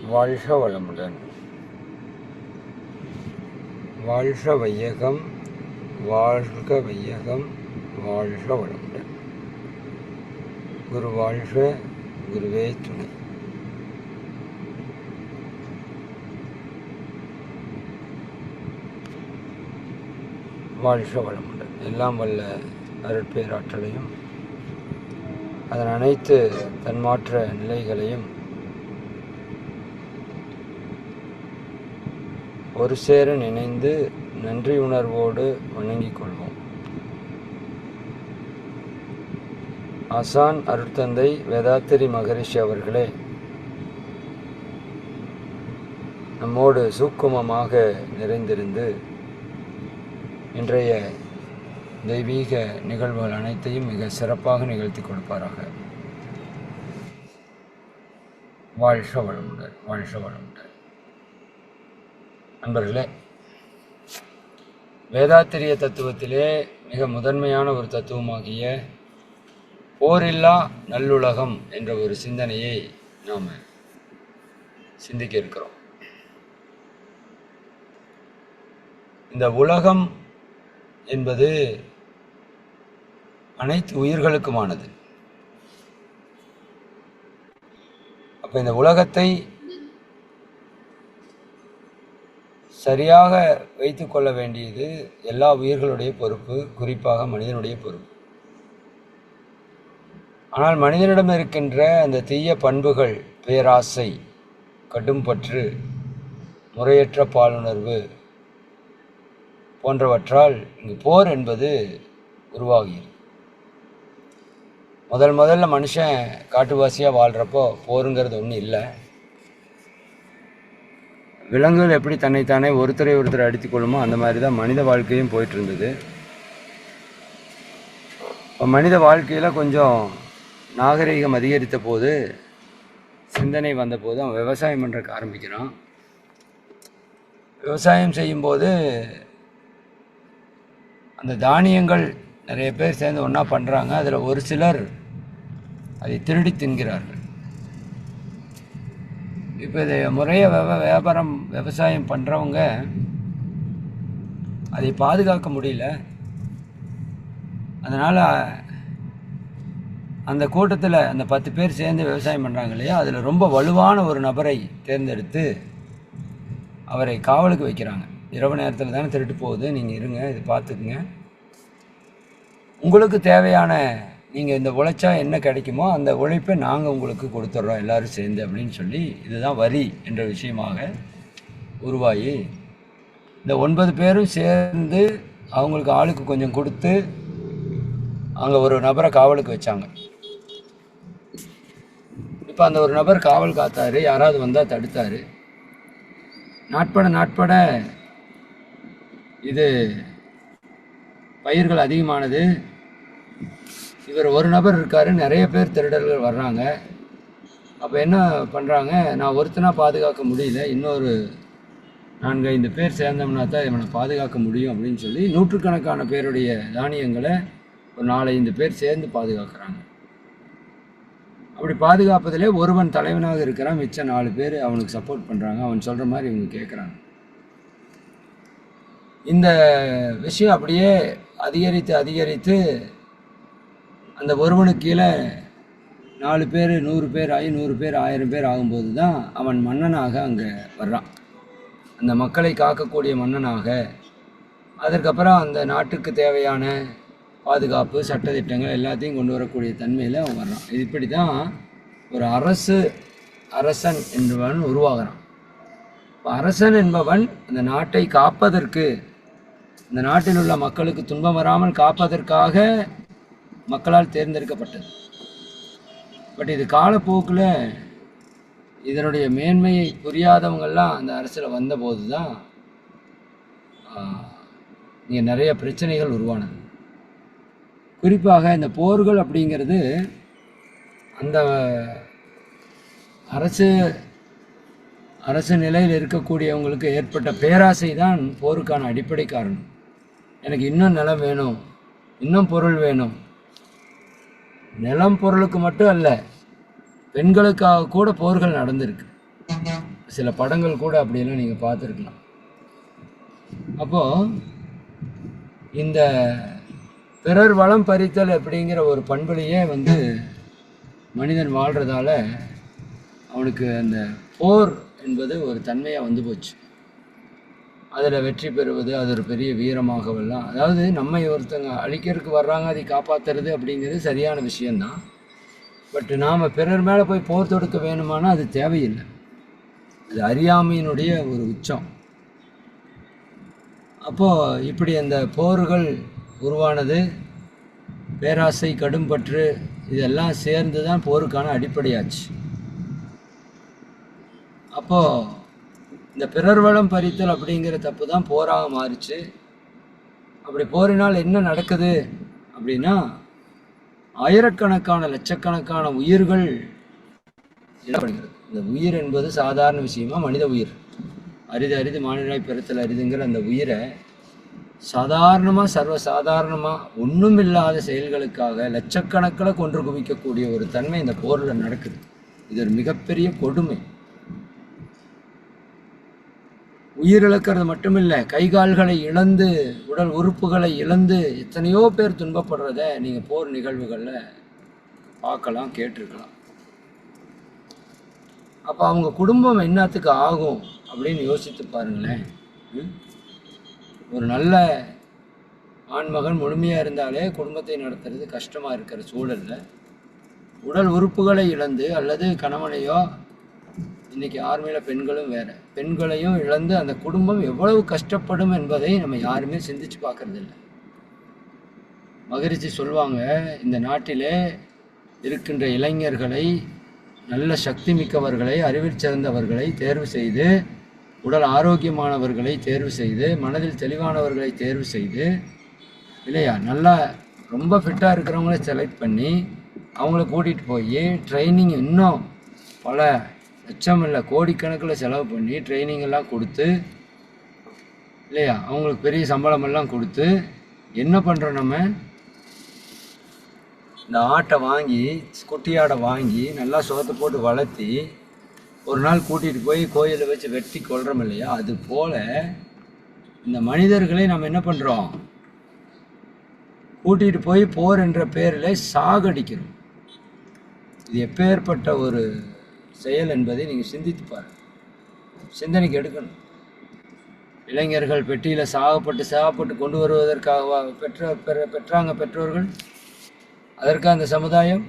வாழ்க வளமுடன். வாழ்க வையகம், வாழ்க வையகம், வாழ்க வளமுடன். குரு வாழ்க, குருவே துணை. வாழ்க வளமுடன். எல்லாம் வல்ல அருட்பேராற்றலையும் அதன் அனைத்து தன்மாற்ற நிலைகளையும் ஒரு சேர நினைந்து நன்றி உணர்வோடு வணங்கிக் கொள்வோம். ஆசான் அருட்தந்தை வேதாத்திரி மகரிஷி அவர்களே நம்மோடு சூக்குமமாக நிறைந்திருந்து இன்றைய தெய்வீக நிகழ்வுகள் அனைத்தையும் மிக சிறப்பாக நிகழ்த்தி கொடுப்பாராக. வாழ்க வளமுடன், வாழ்க வளமுடன். நண்பர்களே, வேதாத்திரிய தத்துவத்திலே மிக முதன்மையான ஒரு தத்துவமாகிய போரில்லா நல்லுலகம் என்ற ஒரு சிந்தனையை நாம் சிந்திக்க இருக்கிறோம். இந்த உலகம் என்பது அனைத்து உயிர்களுக்குமானது. அப்போ இந்த உலகத்தை சரியாக வைத்து கொள்ள வேண்டியது எல்லா உயிர்களுடைய பொறுப்பு, குறிப்பாக மனிதனுடைய பொறுப்பு. ஆனால் மனிதனிடம் இருக்கின்ற அந்த தீய பண்புகள், பேராசை, கடும்பற்று, முறையற்ற பாலுணர்வு போன்றவற்றால் இங்கு போர் என்பது உருவாகிறது. முதல்ல மனுஷன் காட்டுவாசியாக வாழ்கிறப்போ போருங்கிறது ஒன்றும் இல்லை. விலங்குகள் எப்படி தன்னைத்தானே ஒருத்தரை அடித்துக் கொள்ளுமோ அந்த மாதிரி தான் மனித வாழ்க்கையும் போயிட்டு இருந்தது. இப்போ மனித வாழ்க்கையில் கொஞ்சம் நாகரீகம் அதிகரித்த போது, சிந்தனை வந்த போது அவன் விவசாயம் பண்ணுறதுக்கு ஆரம்பிக்கிறான். விவசாயம் செய்யும்போது அந்த தானியங்கள் நிறைய பேர் சேர்ந்து ஒன்றா பண்ணுறாங்க. அதில் ஒரு சிலர் அதை திருடி தின்கிறார்கள். இப்போ இதை முறைய விவசாயம் பண்ணுறவங்க அதை பாதுகாக்க முடியல. அதனால் அந்த கூட்டத்தில் அந்த 10 பேர் சேர்ந்து விவசாயம் பண்ணுறாங்க இல்லையா, அதில் ரொம்ப வலுவான ஒரு நபரை தேர்ந்தெடுத்து அவரை காவலுக்கு வைக்கிறாங்க. இரவு நேரத்தில் தானே திருட்டு போகுது, நீங்கள் இருங்க, இது பார்த்துக்குங்க, உங்களுக்கு தேவையான நீங்கள் இந்த உழைச்சா என்ன கிடைக்குமோ அந்த உழைப்பை நாங்கள் உங்களுக்கு கொடுத்துட்றோம் எல்லோரும் சேர்ந்து அப்படின்னு சொல்லி, இதுதான் வரி என்ற விஷயமாக உருவாகி இந்த 9 பேரும் சேர்ந்து அவங்களுக்கு ஆளுக்கு கொஞ்சம் கொடுத்து அங்கே ஒரு நபரை காவலுக்கு வச்சாங்க. இப்போ அந்த ஒரு நபர் காவல் காத்தாரு, யாராவது வந்தால் தடுத்தார். நாட்பட இது பயிர்கள் அதிகமானது, இவர் ஒரு நபர் இருக்கார், நிறைய பேர் திருடர்கள் வர்றாங்க. அப்போ என்ன பண்ணுறாங்க, நான் ஒருத்தனாக பாதுகாக்க முடியல, இன்னொரு 4-5 பேர் சேர்ந்தோம்னா தான் இவனை பாதுகாக்க முடியும் அப்படின்னு சொல்லி நூற்றுக்கணக்கான பேருடைய தானியங்களை ஒரு 4-5 பேர் சேர்ந்து பாதுகாக்கிறாங்க. அப்படி பாதுகாப்பதிலே ஒருவன் தலைவனாக இருக்கிறான், மிச்சம் 4 பேர் அவனுக்கு சப்போர்ட் பண்ணுறாங்க. அவன் சொல்கிற மாதிரி இவங்க கேட்குறாங்க. இந்த விஷயம் அப்படியே அதிகரித்து அந்த ஒருவனுக்கு கீழே 4 பேர் 100 பேர் ஆகி 100 பேர் 1000 பேர் ஆகும்போது தான் அவன் மன்னனாக அங்கே வர்றான். அந்த மக்களை காக்கக்கூடிய மன்னனாக. அதற்கப்புறம் அந்த நாட்டுக்கு தேவையான பாதுகாப்பு, சட்டத்திட்டங்கள் எல்லாத்தையும் கொண்டு வரக்கூடிய தன்மையில் அவன் வர்றான். இது இப்படி தான் ஒரு அரசன் என்பவன் உருவாகிறான். இப்போ அரசன் என்பவன் அந்த நாட்டை காப்பதற்கு, இந்த நாட்டில் உள்ள மக்களுக்கு துன்பம் வராமல் காப்பதற்காக மக்களால் தேர்ந்தெடுக்கப்பட்டது. பட் இது காலப்போக்கில் இதனுடைய மேன்மையை புரியாதவங்கள்லாம் அந்த அரசில் வந்தபோது தான் இங்கே நிறைய பிரச்சனைகள் உருவானது. குறிப்பாக இந்த போர்கள் அப்படிங்கிறது அந்த அரசு நிலையில் இருக்கக்கூடியவங்களுக்கு ஏற்பட்ட பேராசை தான் போருக்கான அடிப்படை காரணம். எனக்கு இன்னும் நிலம் வேணும், இன்னும் பொருள் வேணும். நிலம் பொருளுக்கு மட்டும் அல்ல, பெண்களுக்காக கூட போர்கள் நடந்திருக்கு. சில படங்கள் கூட அப்படியெல்லாம் நீங்கள் பார்த்துருக்கலாம். அப்போது இந்த பிறர் வளம் பறித்தல் அப்படிங்கிற ஒரு பண்புலையே மனிதன் வாழ்கிறதால அவனுக்கு அந்த போர் என்பது ஒரு தன்மையாக போச்சு. அதில் வெற்றி பெறுவது அது ஒரு பெரிய வீரமாகவெல்லாம், அதாவது நம்மை ஒருத்தங்க அழிக்கிறதுக்கு வர்றாங்க, அதை காப்பாற்றுறது அப்படிங்கிறது சரியான விஷயந்தான். பட் நாம் பிறர் மேலே போய் போர் தொடுக்க வேணுமானா அது தேவையில்லை. அது அறியாமையினுடைய ஒரு உச்சம். அப்போது இப்படி அந்த போர்கள் உருவானது, பேராசை, கடும்பற்று இதெல்லாம் சேர்ந்து தான் போருக்கான அடிப்படையாச்சு. அப்போது இந்த பிறர் வளம் பறித்தல் அப்படிங்கிற தப்பு தான் போராக மாறிச்சு. அப்படி போரினால் என்ன நடக்குது அப்படின்னா, ஆயிரக்கணக்கான லட்சக்கணக்கான உயிர்கள் இழப்படுகிறது. இந்த உயிர் என்பது சாதாரண விஷயமா? மனித உயிர் அரிது மானிடராய் பிறத்தல் அரிதுங்கிற அந்த உயிரை சாதாரணமாக, சர்வசாதாரணமாக ஒன்றும் இல்லாத செயல்களுக்காக லட்சக்கணக்கில் கொன்று குவிக்கக்கூடிய ஒரு தன்மை இந்த போரில் நடக்குது. இது ஒரு மிகப்பெரிய கொடுமை. உயிரிழக்கிறது மட்டுமில்லை, கைகால்களை இழந்து, உடல் உறுப்புகளை இழந்து எத்தனையோ பேர் துன்பப்படுறத நீங்கள் போர் நிகழ்வுகளில் பார்க்கலாம், கேட்டிருக்கலாம். அப்போ அவங்க குடும்பம் என்னத்துக்கு ஆகும் அப்படின்னு யோசித்து பாருங்களேன். ஒரு நல்ல ஆண்மகன் முழுமையாக இருந்தாலே குடும்பத்தை நடத்துறது கஷ்டமாக இருக்கிற சூழலில் உடல் உறுப்புகளை இழந்து, அல்லது கணவனையோ, இன்றைக்கி ஆர்மையில் பெண்களும் வேறு, பெண்களையும் இழந்து அந்த குடும்பம் எவ்வளவு கஷ்டப்படும் என்பதை நம்ம யாருமே சிந்திச்சு பார்க்கறதில்ல. மகரிஷி சொல்லுவாங்க, இந்த நாட்டிலே இருக்கின்ற இளைஞர்களை, நல்ல சக்தி மிக்கவர்களை, அறிவில் சிறந்தவர்களை தேர்வு செய்து, உடல் ஆரோக்கியமானவர்களை தேர்வு செய்து, மனதில் தெளிவானவர்களை தேர்வு செய்து, இல்லையா, நல்லா ரொம்ப ஃபிட்டாக இருக்கிறவங்கள செலக்ட் பண்ணி அவங்கள கூட்டிகிட்டு போய் ட்ரைனிங், இன்னும் பல லட்சம் இல்லை கோடிக்கணக்கில் செலவு பண்ணி ட்ரைனிங் எல்லாம் கொடுத்து, இல்லையா, அவங்களுக்கு பெரிய சம்பளமெல்லாம் கொடுத்து என்ன பண்ணுறோம், நம்ம இந்த ஆட்டை வாங்கி, குட்டி ஆடை வாங்கி நல்லா சோத்தை போட்டு வளர்த்தி ஒரு நாள் கூட்டிகிட்டு போய் கோயிலில் வச்சு வெட்டி கொள்கிறோம் இல்லையா? அது போல் இந்த மனிதர்களை நம்ம என்ன பண்ணுறோம், கூட்டிகிட்டு போய் போர் என்ற பேரில் சாகடிக்கிறோம். இது எப்பேற்பட்ட ஒரு செயல் என்பதை நீங்கள் சிந்தித்து பாருங்கள், சிந்தனைக்கு எடுக்கணும். இளைஞர்கள் பெட்டியில் சாகப்பட்டு கொண்டு வருவதற்காக பெற்றாங்க பெற்றோர்கள், அதற்காக அந்த சமுதாயம்.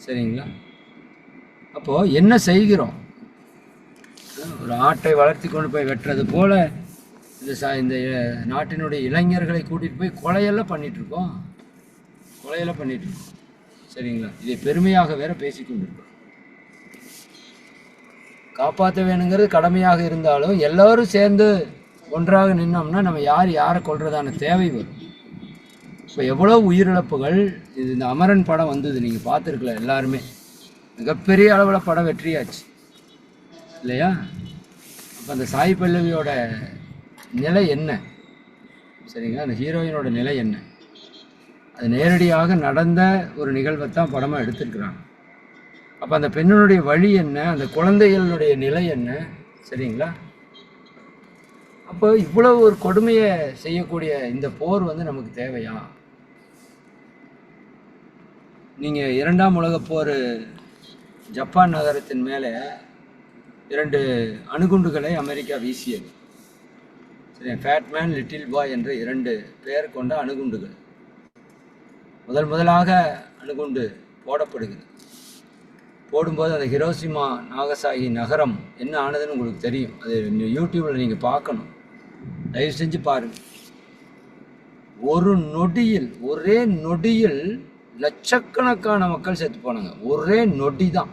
சரிங்களா? அப்போது என்ன செய்கிறோம்? ஒரு ஆட்டை வளர்த்தி கொண்டு போய் வெட்டுறது போல் இந்த நாட்டினுடைய இளைஞர்களை கூட்டிகிட்டு போய் கொலையெல்லாம் பண்ணிகிட்ருக்கோம். சரிங்களா? இதை பெருமையாக வேற பேசிக்கொண்டிருக்கோம். காப்பாற்ற வேணுங்கிறது கடமையாக இருந்தாலும் எல்லோரும் சேர்ந்து ஒன்றாக நின்னோம்னா நம்ம யாரை கொள்றதான தேவை வரும். இப்போ எவ்வளோ உயிரிழப்புகள். இது இந்த அமரன் படம் வந்தது, நீங்கள் பார்த்துருக்கலாம் எல்லாருமே. மிகப்பெரிய அளவில் படம் வெற்றியாச்சு இல்லையா? அப்போ அந்த சாய் பல்லவியோட நிலை என்ன? சரிங்களா? அந்த ஹீரோயினோட நிலை என்ன? அது நேரடியாக நடந்த ஒரு நிகழ்வை தான் படமாக எடுத்திருக்கிறாங்க. அப்போ அந்த பெண்ணினுடைய வழி என்ன, அந்த குழந்தைகளுடைய நிலை என்ன? சரிங்களா? அப்போ இவ்வளவு ஒரு கொடுமையை செய்யக்கூடிய இந்த போர் நமக்கு தேவையா? நீங்கள் 2ஆம் உலகப் போர் ஜப்பான் நகரத்தின் மேலே 2 அணுகுண்டுகளை அமெரிக்கா வீசியது. சரி, ஃபேட்மேன், லிட்டில் பாய் என்ற 2 பெயர் கொண்ட அணுகுண்டுகள் முதலாக அணுகுண்டு போடப்படுகிறது. போடும்போது அந்த ஹிரோஷிமா நாகசாகி நகரம் என்ன ஆனதுன்னு உங்களுக்கு தெரியும். அது யூடியூப்பில் நீங்கள் பார்க்கணும், தயவு செஞ்சு பாருங்கள். ஒரே நொடியில் லட்சக்கணக்கான மக்கள் செத்து போனாங்க. ஒரே நொடி தான்.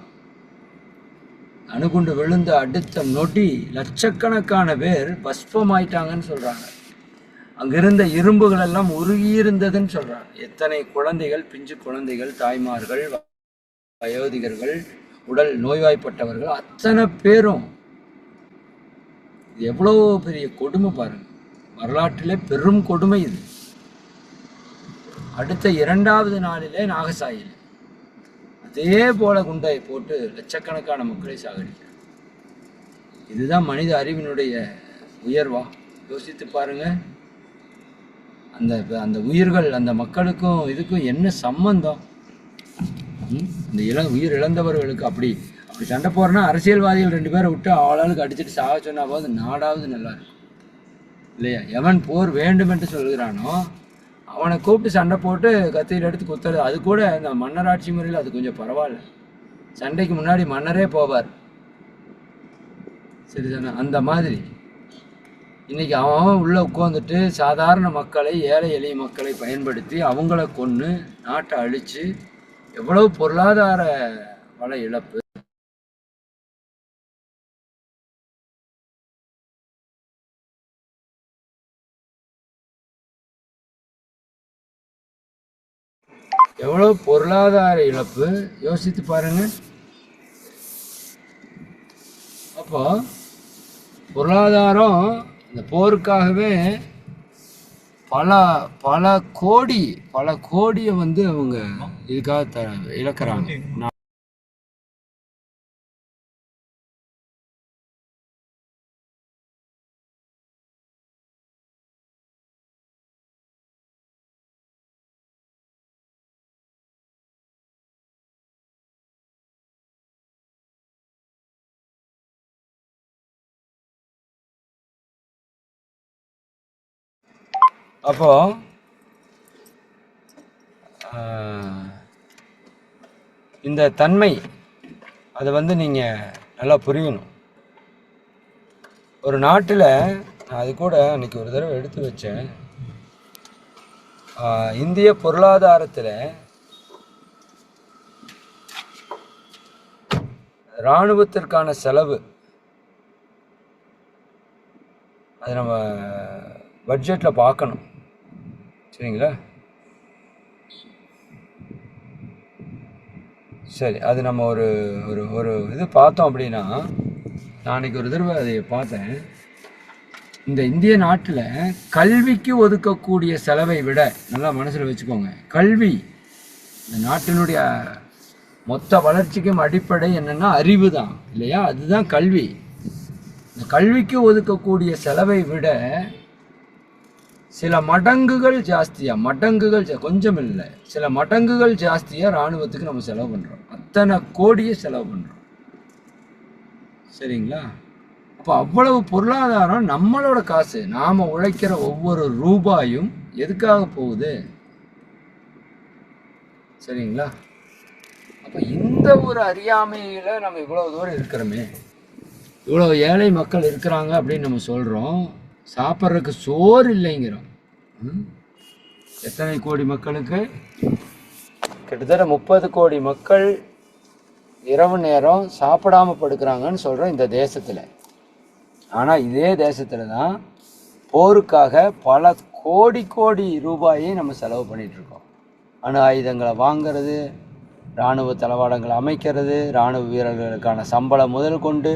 அணுகுண்டு விழுந்த அடுத்த நொடி லட்சக்கணக்கான பேர் பஸ்பமாயிட்டாங்கன்னு சொல்கிறாங்க. அங்கிருந்த இரும்புகள் எல்லாம் உருகியிருந்ததுன்னு சொல்கிறாங்க. எத்தனை குழந்தைகள், பிஞ்சு குழந்தைகள், தாய்மார்கள், வயோதிகர்கள், உடல் நோய்வாய்ப்பட்டவர்கள், அத்தனை பேரும். இது எவ்வளோ பெரிய கொடுமை பாருங்க. வரலாற்றிலே பெரும் கொடுமை இது. அடுத்த 2வது நாளிலே நாகசாகியில் அதே போல குண்டை போட்டு லட்சக்கணக்கான மக்களை சாகடிக்கிறார். இதுதான் மனித அறிவினுடைய உயர்வா? யோசித்து பாருங்க. அந்த அந்த உயிர்கள், அந்த மக்களுக்கும் இதுக்கும் என்ன சம்பந்தம்? இந்த உயிர் இழந்தவர்களுக்கு அப்படி அப்படி சண்டை போடுறனா அரசியல்வாதிகள் 2 பேரை விட்டு ஆளாளுக்கு அடிச்சுட்டு சாக சொன்னா போது நாடாவது நல்லா இருக்கும் இல்லையா? எவன் போர் வேண்டும் என்று சொல்கிறானோ அவனை கூப்பிட்டு சண்டை போட்டு கத்தியில் எடுத்து குத்துறது, அது கூட இந்த மன்னராட்சி முறையில் அது கொஞ்சம் பரவாயில்ல. சண்டைக்கு முன்னாடி மன்னரே போவார், சரிதானே? அந்த மாதிரி இன்னைக்கு அவன் உள்ள உட்காந்துட்டு சாதாரண மக்களை, ஏழை எளிய மக்களை பயன்படுத்தி அவங்கள கொன்று நாட்டை அழிச்சு எவ்வளவு பொருளாதார வள இழப்பு. எவ்வளவு பொருளாதார இழப்பு யோசித்து பாருங்க. அப்போ பொருளாதாரம் இந்த போருக்காகவே பல பல கோடியை வந்து அவங்க இதுக்காக இழக்கிறாங்க. அப்போ இந்த தன்மை அதை வந்து நீங்கள் நல்லா புரியணும். ஒரு நாட்டில் நான் அது கூட அன்றைக்கி ஒரு தடவை எடுத்து வச்சேன். இந்திய பொருளாதாரத்தில் இராணுவத்திற்கான செலவு அது நம்ம பட்ஜெட்டில் பார்க்கணும், சரிங்களா? சரி, அது நம்ம ஒரு ஒரு ஒரு இது பார்த்தோம் அப்படின்னா, நான் அன்றைக்கி ஒரு தடவை அதை பார்த்தேன். இந்த இந்திய நாட்டில் கல்விக்கு ஒதுக்கக்கூடிய செலவை விட, நல்லா மனசில் வச்சுக்கோங்க, கல்வி இந்த நாட்டினுடைய மொத்த வளர்ச்சிக்கும் அடிப்படை என்னென்னா அறிவு தான் இல்லையா? அதுதான் கல்வி. இந்த கல்விக்கு ஒதுக்கக்கூடிய செலவை விட சில மடங்குகள் ஜாஸ்தியாக, கொஞ்சம் இல்லை, சில மடங்குகள் ஜாஸ்தியாக இராணுவத்துக்கு நம்ம செலவு பண்ணுறோம். அத்தனை கோடியை செலவு பண்ணுறோம், சரிங்களா? அப்போ அவ்வளவு பொருளாதாரம் நம்மளோட காசு, நாம் உழைக்கிற ஒவ்வொரு ரூபாயும் எதுக்காக போகுது, சரிங்களா? அப்போ இந்த ஒரு அறியாமையில் நம்ம இவ்வளோ தூரம் இருக்கிறோமே, இவ்வளோ ஏழை மக்கள் இருக்கிறாங்க அப்படின்னு நம்ம சொல்கிறோம். சாப்பிட்றதுக்கு சோறு இல்லைங்கிறோம். எத்தனை கோடி மக்களுக்கு? கிட்டத்தட்ட 30 கோடி மக்கள் இரவு நேரம் சாப்பிடாம படுக்கிறாங்கன்னு சொல்கிறோம் இந்த தேசத்தில். ஆனால் இதே தேசத்தில் தான் போருக்காக பல கோடி ரூபாயை நம்ம செலவு பண்ணிகிட்ருக்கோம். அணு ஆயுதங்களை வாங்கிறது, இராணுவ தளவாடங்களை அமைக்கிறது, இராணுவ வீரர்களுக்கான சம்பளம் முதல் கொண்டு,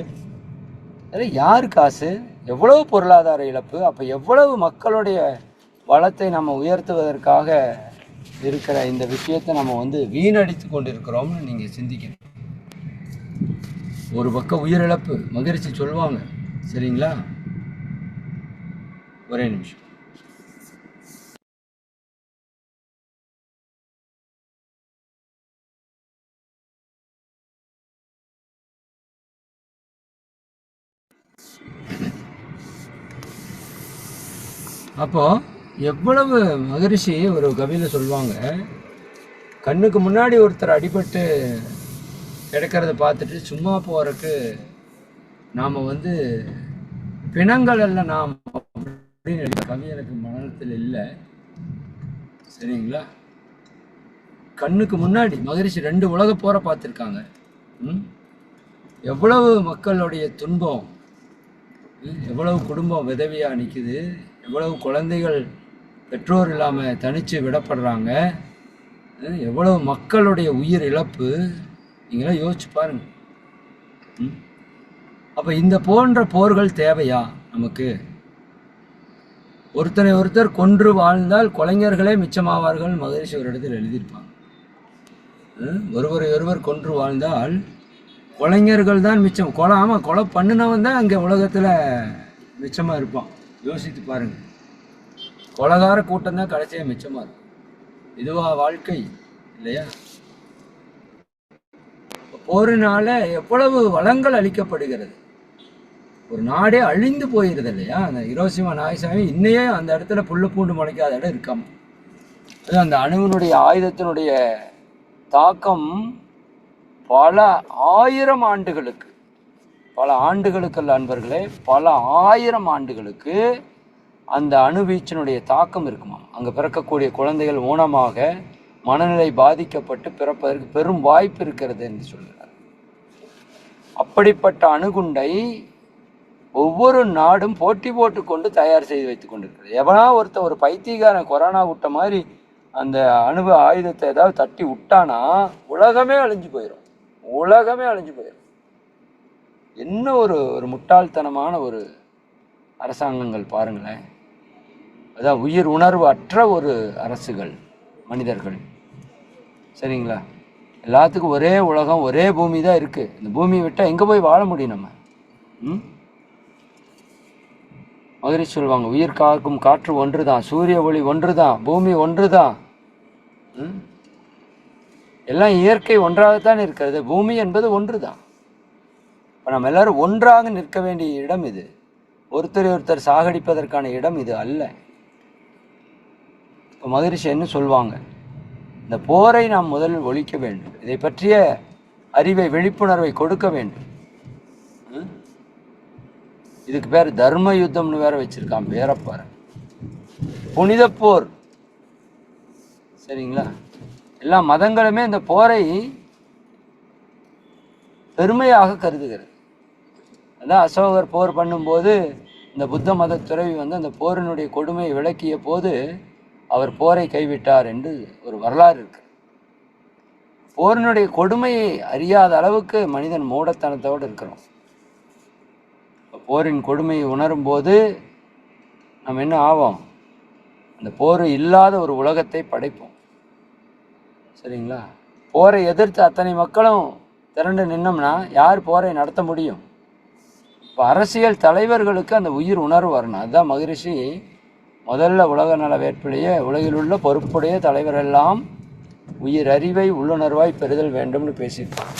அதில் யார் காசு? எவ்வளவு பொருளாதார இழப்பு! அப்போ எவ்வளவு மக்களுடைய வளத்தை நம்ம உயர்த்துவதற்காக இருக்கிற இந்த விஷயத்தை நம்ம வந்து வீணடித்து கொண்டு இருக்கிறோம்னு நீங்கள் சிந்திக்கணும். ஒரு பக்கம் உயிரிழப்பு மகிழ்ச்சி சொல்லுவாங்க, சரிங்களா? ஒரே நிமிஷம். அப்போது எவ்வளவு மகரிஷி ஒரு கவியில் சொல்லுவாங்க, கண்ணுக்கு முன்னாடி ஒருத்தர் அடிபட்டு கிடக்கிறத பார்த்துட்டு சும்மா போகிறதுக்கு நாம் வந்து பிணங்கள் எல்லாம் நாம் அப்படின்னு கவி எனக்கு மனத்தில் இல்லை, சரிங்களா? கண்ணுக்கு முன்னாடி மகரிஷி 2 உலக போரை பார்த்துருக்காங்க. எவ்வளவு மக்களுடைய துன்பம், எவ்வளவு குடும்பம் விதவியாக நிற்குது, எவ்வளவு குழந்தைகள் பெற்றோர் இல்லாமல் தனித்து விடப்படுறாங்க, எவ்வளவு மக்களுடைய உயிர் இழப்பு, நீங்களாம் யோசிச்சு பாருங்கள். அப்போ இந்த போன்ற போர்கள் தேவையா நமக்கு? ஒருத்தனை ஒருத்தர் கொன்று வாழ்ந்தால் கொலைஞர்களே மிச்சமாவார்கள், மகரிஷி ஒரு இடத்தில் எழுதியிருப்பாங்க. ஒருவர் கொன்று வாழ்ந்தால் கொலைஞர்கள் தான் மிச்சம். கொலை பண்ணினவன் தான் அங்கே உலகத்தில் மிச்சமாக இருப்பான். யோசித்து பாருங்கள். கொலகார கூட்டம் தான் கடைசியாக மிச்சமாக இருக்கும். இதுவா வாழ்க்கை இல்லையா? போரினால எவ்வளவு வளங்கள் அளிக்கப்படுகிறது. ஒரு நாடே அழிந்து போயிருது இல்லையா? அந்த ஹிரோஷிமா நாகசாமி இன்னையே அந்த இடத்துல புல்லு பூண்டு முளைக்காத இடம் இருக்காம. அது அந்த அணுவினுடைய ஆயுதத்தினுடைய தாக்கம் பல ஆயிரம் ஆண்டுகளுக்கு, பல ஆண்டுகளுக்கு அல்ல அன்பர்களே, பல ஆயிரம் ஆண்டுகளுக்கு அந்த அணுவீச்சினுடைய தாக்கம் இருக்குமா. அங்கே பிறக்கக்கூடிய குழந்தைகள் ஊனமாக மனநிலை பாதிக்கப்பட்டு பிறப்பதற்கு பெரும் வாய்ப்பு இருக்கிறது என்று சொல்கிறார். அப்படிப்பட்ட அணுகுண்டை ஒவ்வொரு நாடும் போட்டி போட்டு கொண்டு தயார் செய்து வைத்துக் கொண்டிருக்கிறது. எவனா ஒரு பைத்தியக்காரன் கொரோனா விட்ட மாதிரி அந்த அணுவ ஆயுதத்தை ஏதாவது தட்டி விட்டானா உலகமே அழிஞ்சு போயிடும். உலகமே அழிஞ்சு போயிடும். என்ன ஒரு முட்டாள்தனமான ஒரு அரசாங்கங்கள் பாருங்களேன். அதான் உயிர் உணர்வு அற்ற ஒரு அரசுகள், மனிதர்கள். சரிங்களா? எல்லாத்துக்கும் ஒரே உலகம், ஒரே பூமி தான் இருக்குது. இந்த பூமியை விட்டால் எங்கே போய் வாழ முடியும் நம்ம? மகிழ்ச்சி சொல்லுவாங்க, உயிர் காக்கும் காற்று ஒன்று தான், சூரிய ஒளி ஒன்று தான், பூமி ஒன்று தான். எல்லாம் இயற்கை ஒன்றாகத்தான் இருக்கிறது. பூமி என்பது ஒன்று தான். இப்போ நம்ம எல்லாரும் ஒன்றாக நிற்க வேண்டிய இடம் இது. ஒருத்தர் சாகடிப்பதற்கான இடம் இது அல்ல. இப்போ மகிழ்ச்சி என்ன சொல்லுவாங்க, இந்த போரை நாம் முதலில் ஒழிக்க வேண்டும். இதை பற்றிய அறிவை, விழிப்புணர்வை கொடுக்க வேண்டும். இதுக்கு பேர் தர்ம யுத்தம்னு வேற வச்சிருக்கான் பேரப்பாரு. புனித போர். சரிங்களா? எல்லா மதங்களுமே இந்த போரை பெருமையாக கருதுகிறது. அதான் அசோகர் போர் பண்ணும்போது இந்த புத்த மத துறவி அந்த போரினுடைய கொடுமையை விளக்கிய போது அவர் போரை கைவிட்டார் என்று ஒரு வரலாறு இருக்கு. போரினுடைய கொடுமையை அறியாத அளவுக்கு மனிதன் மூடத்தனத்தோடு இருக்கிறோம். போரின் கொடுமையை உணரும் போது நம்ம என்ன ஆவோம்? அந்த போர் இல்லாத ஒரு உலகத்தை படைப்போம். சரிங்களா? போரை எதிர்த்து அத்தனை மக்களும் திரண்டு நின்னோம்னா யார் போரை நடத்த முடியும்? இப்போ அரசியல் தலைவர்களுக்கு அந்த உயிர் உணர்வு வரணும். அதுதான் மகரிஷி முதல்ல உலக நல வேட்பிலேயே உலகில் உள்ள பொறுப்புடைய தலைவரெல்லாம் உயிர் அறிவை உள்ளுணர்வாய் பெறுதல் வேண்டும்னு பேசியிருக்காங்க.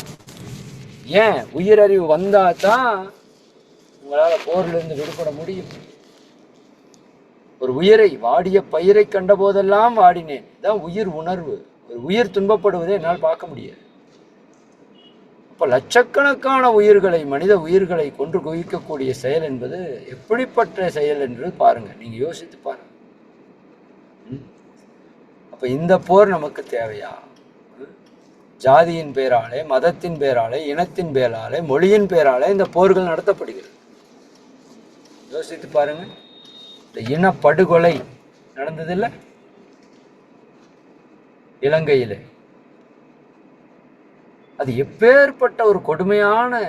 ஏன்? உயிர் அறிவு வந்தால் தான் உங்களால் போரிலிருந்து விடுபட முடியும். ஒரு உயிரை, வாடிய பயிரை கண்ட போதெல்லாம் வாடினேன், தான் உயிர் உணர்வு. ஒரு உயிர் துன்பப்படுவதை என்னால் பார்க்க முடியாது. அப்போ லட்சக்கணக்கான உயிர்களை, மனித உயிர்களை கொன்று குவிக்கக்கூடிய செயல் என்பது எப்படிப்பட்ட செயல் என்று பாருங்க. நீங்க யோசித்து பாருங்க. அப்ப இந்த போர் நமக்கு தேவையா? ஜாதியின் பேராலே, மதத்தின் பேராலே, இனத்தின் பேராலே, மொழியின் பேராலே இந்த போர்கள் நடத்தப்படுகிறது. யோசித்து பாருங்க. இந்த இனப்படுகொலை நடந்ததில்லை இலங்கையில்? அது எப்பேற்பட்ட ஒரு கொடுமையான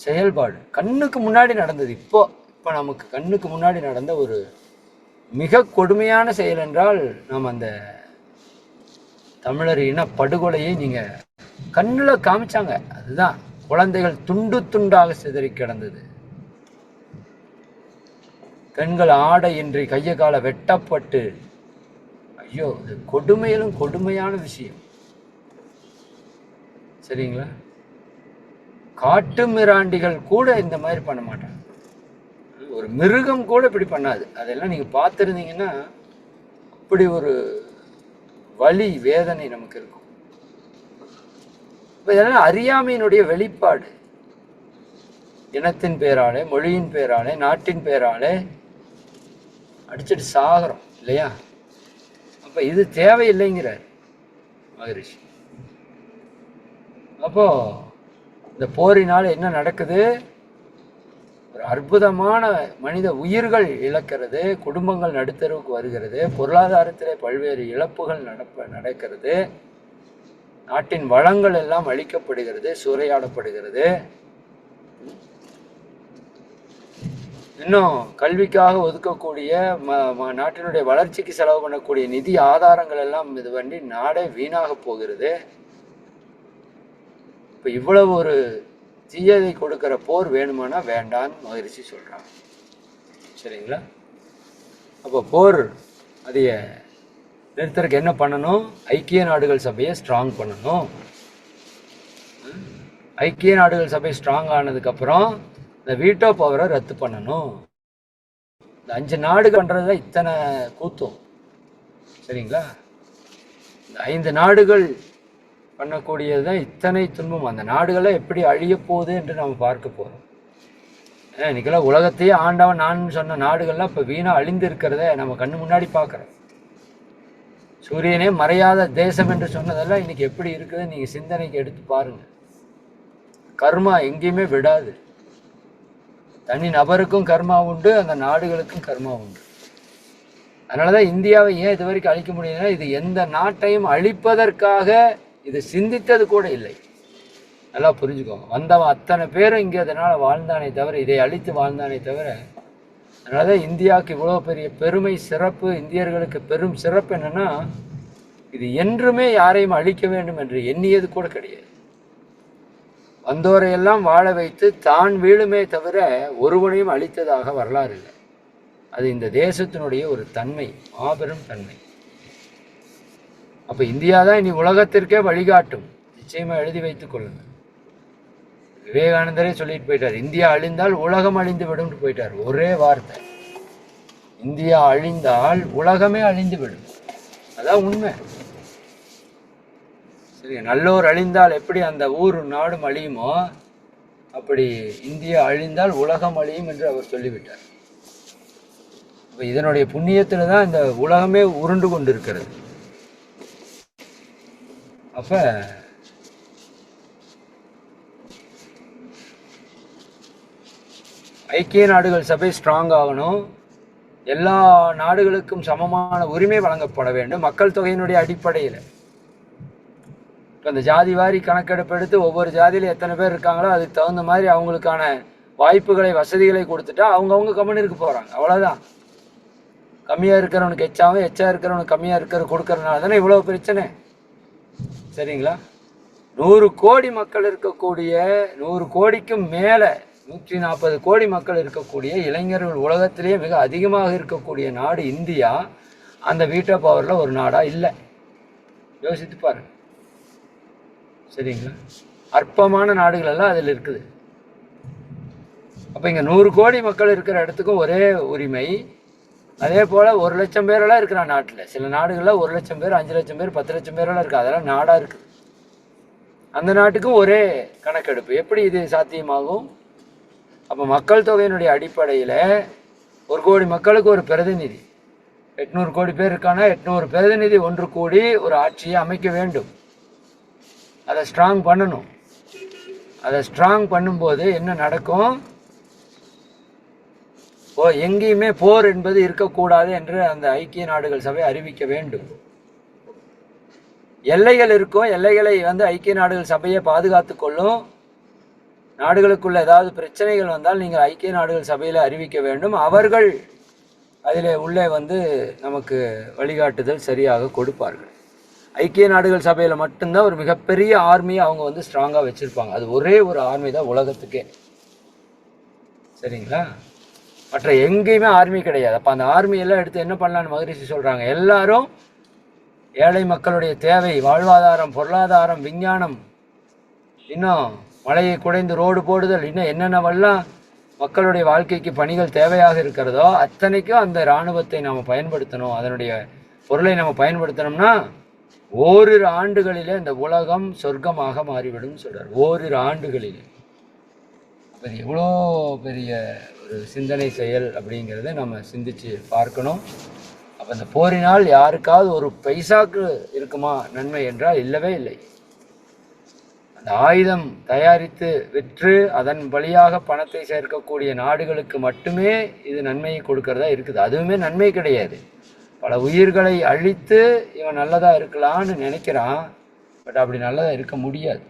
செயல்பாடு. கண்ணுக்கு முன்னாடி நடந்தது. இப்போ நமக்கு கண்ணுக்கு முன்னாடி நடந்த ஒரு மிக கொடுமையான செயல் என்றால் நாம் அந்த தமிழர் இன படுகொலையை நீங்க கண்ணில் காமிச்சாங்க. அதுதான் குழந்தைகள் துண்டு துண்டாக சிதறி கிடந்தது. பெண்கள் ஆடையின்றி கைய கால வெட்டப்பட்டு, ஐயோ, இது கொடுமையிலும் கொடுமையான விஷயம். சரிங்களா? காட்டு மிராண்டிகள் கூட இந்த மாதிரி பண்ண மாட்டாங்க. ஒரு மிருகம் கூட இப்படி பண்ணாது. அதெல்லாம் நீங்க பார்த்துருந்தீங்கன்னா அப்படி ஒரு வலி, வேதனை நமக்கு இருக்கும். இதெல்லாம் அறியாமையினுடைய வெளிப்பாடு. இனத்தின் பேராலே, மொழியின் பேராலே, நாட்டின் பேராலே அடிச்சுட்டு சாகிறோம் இல்லையா? அப்ப இது தேவையில்லைங்கிறார் மகரிஷி. அப்போ இந்த போரினால என்ன நடக்குது? ஒரு அற்புதமான மனித உயிர்கள் இழக்கிறது, குடும்பங்கள் நடுத்தருவுக்கு வருகிறது, பொருளாதாரத்திலே பல்வேறு இழப்புகள் நடக்கிறது, நாட்டின் வளங்கள் எல்லாம் அழிக்கப்படுகிறது, சூறையாடப்படுகிறது. இன்னும் கல்விக்காக ஒதுக்கக்கூடிய நாட்டினுடைய வளர்ச்சிக்கு செலவு பண்ணக்கூடிய நிதி ஆதாரங்கள் எல்லாம் இது பண்ணி நாடே வீணாக போகிறது. இப்போ இவ்வளவு ஒரு தீயதை கொடுக்கிற போர் வேணுமானா வேண்டான்னு மகரிஷி சொல்கிறாங்க. சரிங்களா? அப்போ போர் அதைய நிறுத்தறதுக்கு என்ன பண்ணணும்? ஐக்கிய நாடுகள் சபையை ஸ்ட்ராங் பண்ணணும். ஐக்கிய நாடுகள் சபை ஸ்ட்ராங் ஆனதுக்கப்புறம் இந்த வீட்டோ பவரை ரத்து பண்ணணும். இந்த 5 நாடுகள் பண்ணுறது இத்தனை கூத்தும். சரிங்களா? இந்த 5 நாடுகள் பண்ணக்கூடியது தான் இத்தனை துன்பம். அந்த நாடுகளை எப்படி அழிய போகுது என்று நம்ம பார்க்க போகிறோம். இன்னைக்கெல்லாம் உலகத்தையே ஆண்டவன் நான் சொன்ன நாடுகள்லாம் இப்போ வீணாக அழிந்து இருக்கிறத நம்ம கண்ணு முன்னாடி பார்க்குறோம். சூரியனே மறையாத தேசம் என்று சொன்னதெல்லாம் இன்னைக்கு எப்படி இருக்குது நீங்கள் சிந்தனைக்கு எடுத்து பாருங்கள். கர்மா எங்கேயுமே விடாது. தனி நபருக்கும் கர்மா உண்டு, அந்த நாடுகளுக்கும் கர்மா உண்டு. அதனால தான் இந்தியாவை ஏன் இது வரைக்கும் அழிக்க முடியுதுன்னா, இது எந்த நாட்டையும் அழிப்பதற்காக இது சிந்தித்தது கூட இல்லை. நல்லா புரிஞ்சுக்கோங்க. வந்தவன் அத்தனை பேரும் இங்கே அதனால் வாழ்ந்தானே தவிர, இதை அழித்து வாழ்ந்தானே தவிர. அதனால தான் இந்தியாவுக்கு இவ்வளோ பெரிய பெருமை, சிறப்பு. இந்தியர்களுக்கு பெரும் சிறப்பு என்னென்னா, இது என்றுமே யாரையும் அழிக்க வேண்டும் என்று எண்ணியது கூட கிடையாது. வந்தோரையெல்லாம் வாழ வைத்து தான் வீழுமே தவிர ஒருவனையும் அழித்ததாக வரலாறு இல்லை. அது இந்த தேசத்தினுடைய ஒரு தன்மை, மாபெரும் தன்மை. அப்போ இந்தியா தான் இனி உலகத்திற்கே வழிகாட்டும். நிச்சயமாக எழுதி வைத்துக் கொள்ளுங்கள். விவேகானந்தரே சொல்லிட்டு போயிட்டார், இந்தியா அழிந்தால் உலகம் அழிந்து விடும் போயிட்டார். ஒரே வார்த்தை, இந்தியா அழிந்தால் உலகமே அழிந்து விடும். அதான் உண்மை. சரி, நல்லோர் அழிந்தால் எப்படி அந்த ஊர் நாடும் அழியுமோ, அப்படி இந்தியா அழிந்தால் உலகம் அழியும் என்று அவர் சொல்லிவிட்டார். இப்போ இதனுடைய புண்ணியத்தில் தான் இந்த உலகமே உருண்டு கொண்டு இருக்கிறது. அப்போ ஐக்கிய நாடுகள் சபை ஸ்ட்ராங் ஆகணும். எல்லா நாடுகளுக்கும் சமமான உரிமை வழங்கப்பட வேண்டும் மக்கள் தொகையினுடைய அடிப்படையில். இப்போ இந்த ஜாதி வாரி கணக்கெடுப்பு எடுத்து ஒவ்வொரு ஜாதியில் எத்தனை பேர் இருக்காங்களோ அதுக்கு தகுந்த மாதிரி அவங்களுக்கான வாய்ப்புகளை, வசதிகளை கொடுத்துட்டா அவங்கவுங்க கம்யூனிக்கு போகிறாங்க. அவ்வளோதான். கம்மியாக இருக்கிறவனுக்கு எச்சாவும், எச்சா இருக்கிறவனுக்கு கம்மியாக கொடுக்கறதுனால தானே இவ்வளோ பிரச்சனை. சரிங்களா? 100 கோடி மக்கள் இருக்கக்கூடிய, 100 கோடிக்கும் மேலே 140 கோடி மக்கள் இருக்கக்கூடிய இளைஞர்கள் உலகத்திலேயே மிக அதிகமாக இருக்கக்கூடிய நாடு இந்தியா. அந்த வீட்டோ பவரில் ஒரு நாடாக இல்லை. யோசித்து பாருங்க. சரிங்களா? அற்பமான நாடுகள் எல்லாம் அதில் இருக்குது. அப்போ இங்கே 100 கோடி மக்கள் இருக்கிற இடத்துக்கும் ஒரே உரிமை. அதே போல் 1 லட்சம் பேரெல்லாம் இருக்கிற நாட்டில், சில நாடுகளில் 1 லட்சம் பேர், 5 லட்சம் பேர், 10 லட்சம் பேரெல்லாம் இருக்குது. அதெல்லாம் நாடாக இருக்குது. அந்த நாட்டுக்கும் ஒரே கணக்கெடுப்பு. எப்படி இது சாத்தியமாகும்? அப்போ மக்கள் தொகையினுடைய அடிப்படையில் 1 கோடி மக்களுக்கு ஒரு பிரதிநிதி, 800 கோடி பேர் இருக்கானா 800 பிரதிநிதி ஒன்று கூடி ஒரு ஆட்சியை அமைக்க வேண்டும். அதை ஸ்ட்ராங் பண்ணணும். அதை ஸ்ட்ராங் பண்ணும்போது என்ன நடக்கும்? எங்கேயுமே போர் என்பது இருக்கக்கூடாது என்று அந்த ஐக்கிய நாடுகள் சபை அறிவிக்க வேண்டும். எல்லைகள் இருக்கும். எல்லைகளை ஐக்கிய நாடுகள் சபையை பாதுகாத்து கொள்ளும். நாடுகளுக்குள்ள ஏதாவது பிரச்சனைகள் வந்தால் நீங்கள் ஐக்கிய நாடுகள் சபையில் அறிவிக்க வேண்டும். அவர்கள் அதில் உள்ளே நமக்கு வழிகாட்டுதல் சரியாக கொடுப்பார்கள். ஐக்கிய நாடுகள் சபையில் மட்டும்தான் ஒரு மிகப்பெரிய ஆர்மியை அவங்க ஸ்ட்ராங்காக வச்சுருப்பாங்க. அது ஒரே ஒரு ஆர்மி தான் உலகத்துக்கே. சரிங்களா? மற்ற எங்கேயுமே ஆர்மி கிடையாது. அப்போ அந்த ஆர்மியெல்லாம் எடுத்து என்ன பண்ணலான்னு மகரிஷி சொல்கிறாங்க, எல்லாரும் ஏழை மக்களுடைய தேவை, வாழ்வாதாரம், பொருளாதாரம், விஞ்ஞானம், இன்னும் மலையை குடைந்து ரோடு போடுதல், இன்னும் என்னென்னவெல்லாம் மக்களுடைய வாழ்க்கைக்கு பணிகள் தேவையாக இருக்கிறதோ அத்தனைக்கும் அந்த இராணுவத்தை நாம் பயன்படுத்தணும். அதனுடைய பொருளை நம்ம பயன்படுத்தணும்னா ஓரிரு ஆண்டுகளிலே இந்த உலகம் சொர்க்கமாக மாறிவிடும் சொல்கிறார். ஓரிரு ஆண்டுகளிலே. அது எவ்வளோ பெரிய ஒரு சிந்தனை செயல் அப்படிங்கிறத நம்ம சிந்திச்சு பார்க்கணும். அப்போ இந்த போரினால் யாருக்காவது ஒரு பைசாக்கு இருக்குமா நன்மை என்றால் இல்லவே இல்லை. அந்த ஆயுதம் தயாரித்து விற்று அதன் வழியாக பணத்தை சேர்க்கக்கூடிய நாடுகளுக்கு மட்டுமே இது நன்மையை கொடுக்கறதா இருக்குது. அதுவுமே நன்மை கிடையாது. பல உயிர்களை அழித்து இவன் நல்லதாக இருக்கலான்னு நினைக்கிறான். பட் அப்படி நல்லதாக இருக்க முடியாது.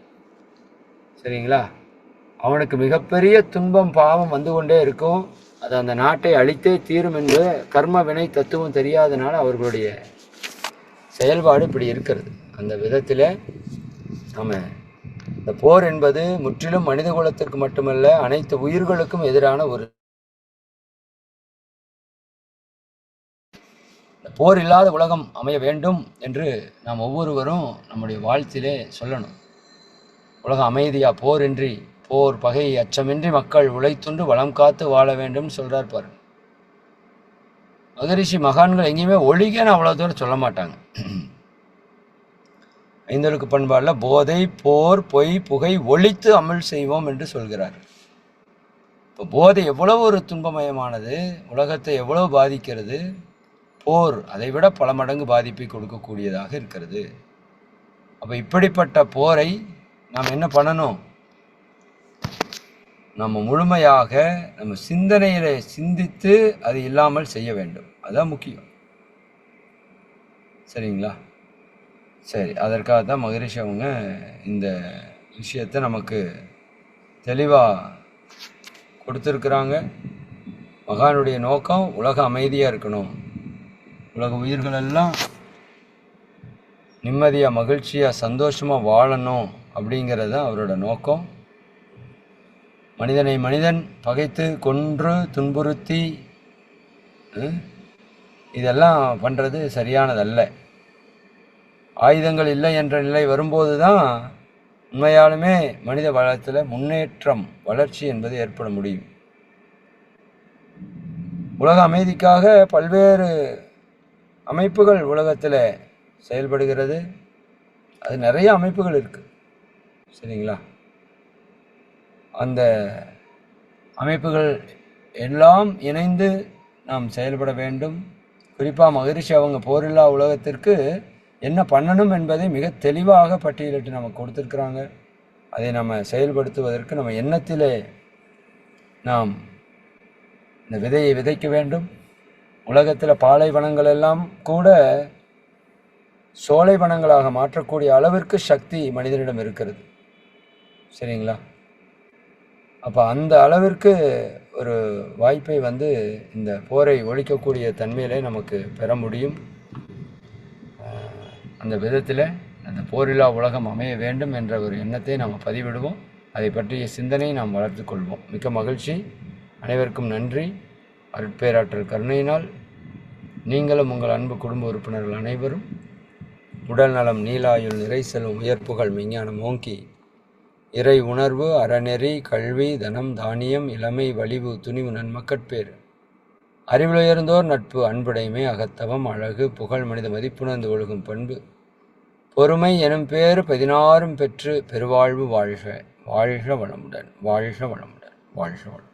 சரிங்களா? அவனுக்கு மிகப்பெரிய துன்பம், பாவம் வந்து கொண்டே இருக்கும். அது அந்த நாட்டை அழித்தே தீரும் என்று கர்ம வினை தத்துவம் தெரியாதனால அவர்களுடைய செயல்பாடு இப்படி இருக்கிறது. அந்த விதத்தில் நம்ம இந்த போர் என்பது முற்றிலும் மனித குலத்திற்கு மட்டுமல்ல, அனைத்து உயிர்களுக்கும் எதிரான ஒரு போர் இல்லாத உலகம் அமைய வேண்டும் என்று நாம் ஒவ்வொருவரும் நம்முடைய வாழ்த்திலே சொல்லணும். உலகம் அமைதியா, போரின்றி, போர் பகை அச்சமின்றி மக்கள் உழைத்துண்டு வளம் காத்து வாழ வேண்டும் சொல்றார் பாரு. மகரிஷி மகான்கள் எங்கேயுமே ஒழிகன்னு அவ்வளோ தூரம் சொல்ல மாட்டாங்க. ஐந்தொழுக்கு பண்பாடில் போதை, போர், பொய், புகை ஒழித்து அமல் செய்வோம் என்று சொல்கிறார். இப்போ போதை எவ்வளவு ஒரு துன்பமயமானது, உலகத்தை எவ்வளவு பாதிக்கிறது. போர் அதை விட பல மடங்கு பாதிப்பை கொடுக்கக்கூடியதாக இருக்கிறது. அப்போ இப்படிப்பட்ட போரை நாம் என்ன பண்ணணும்? நம்ம முழுமையாக நம்ம சிந்தனையில சிந்தித்து அது இல்லாமல் செய்ய வேண்டும். அதுதான் முக்கியம். சரிங்களா? சரி, அதற்காக தான் மகரிஷி அவங்க இந்த விஷயத்தை நமக்கு தெளிவாக கொடுத்துருக்குறாங்க. மகானுடைய நோக்கம் உலக அமைதியாக இருக்கணும், உலக உயிர்களெல்லாம் நிம்மதியாக மகிழ்ச்சியாக சந்தோஷமாக வாழணும் அப்படிங்கிறது தான் அவரோட நோக்கம். மனிதனை மனிதன் பகைத்து கொன்று துன்புறுத்தி இதெல்லாம் பண்ணுறது சரியானதல்ல. ஆயுதங்கள் இல்லை என்ற நிலை வரும்போது தான் உண்மையாலுமே மனித வளத்தில் முன்னேற்றம், வளர்ச்சி என்பது ஏற்பட முடியும். உலக அமைதிக்காக பல்வேறு அமைப்புகள் உலகத்தில் செயல்படுகிறது. அது நிறைய அமைப்புகள் இருக்குது. சரிங்களா? அந்த அமைப்புகள் எல்லாம் இணைந்து நாம் செயல்பட வேண்டும். குறிப்பாக மகரிஷி அவங்க போரில்லா உலகத்திற்கு என்ன பண்ணணும் என்பதை மிக தெளிவாக பட்டியலிட்டு நமக்கு கொடுத்துருக்குறாங்க. அதை நம்ம செயல்படுத்துவதற்கு நம்ம எண்ணத்திலே நாம் இந்த விதையை விதைக்க வேண்டும். உலகத்தில் பாலைவனங்கள் எல்லாம் கூட சோலை வனங்களாக மாற்றக்கூடிய அளவிற்கு சக்தி மனிதனிடம் இருக்கிறது. சரிங்களா? அப்போ அந்த அளவிற்கு ஒரு வாய்ப்பை இந்த போரை ஒழிக்கக்கூடிய தன்மையிலே நமக்கு பெற முடியும். அந்த விதத்தில் அந்த போரில்லா உலகம் அமைய வேண்டும் என்ற ஒரு எண்ணத்தை நாம் பதிவிடுவோம். அதை பற்றிய சிந்தனையை நாம் வளர்த்து கொள்வோம். மிக்க மகிழ்ச்சி. அனைவருக்கும் நன்றி. அருட்பேராற்றல் கருணையினால் நீங்களும் உங்கள் அன்பு குடும்ப உறுப்பினர்கள் அனைவரும் உடல் நலம், நீலாயுள், நிறை செல்வம், உயர்ப்புகள், விஞ்ஞானம் ஓங்கி இறை உணர்வு, அறநெறி, கல்வி, தனம், தானியம், இளமை, வலிவு, துணிவு, நன்மக்கட்பேறு, அறிவுயர்ந்தோர் நட்பு, அன்புடைமை, அகத்தவம், அழகு, புகழ், மனித மதிப்புணர்ந்து ஒழுகும் பண்பு, பொறுமை எனும் பேறு 16 பெற்று பெருவாழ்வு வாழ்க. வாழ்க வளமுடன், வாழ்க வளமுடன், வாழ்க வளம்.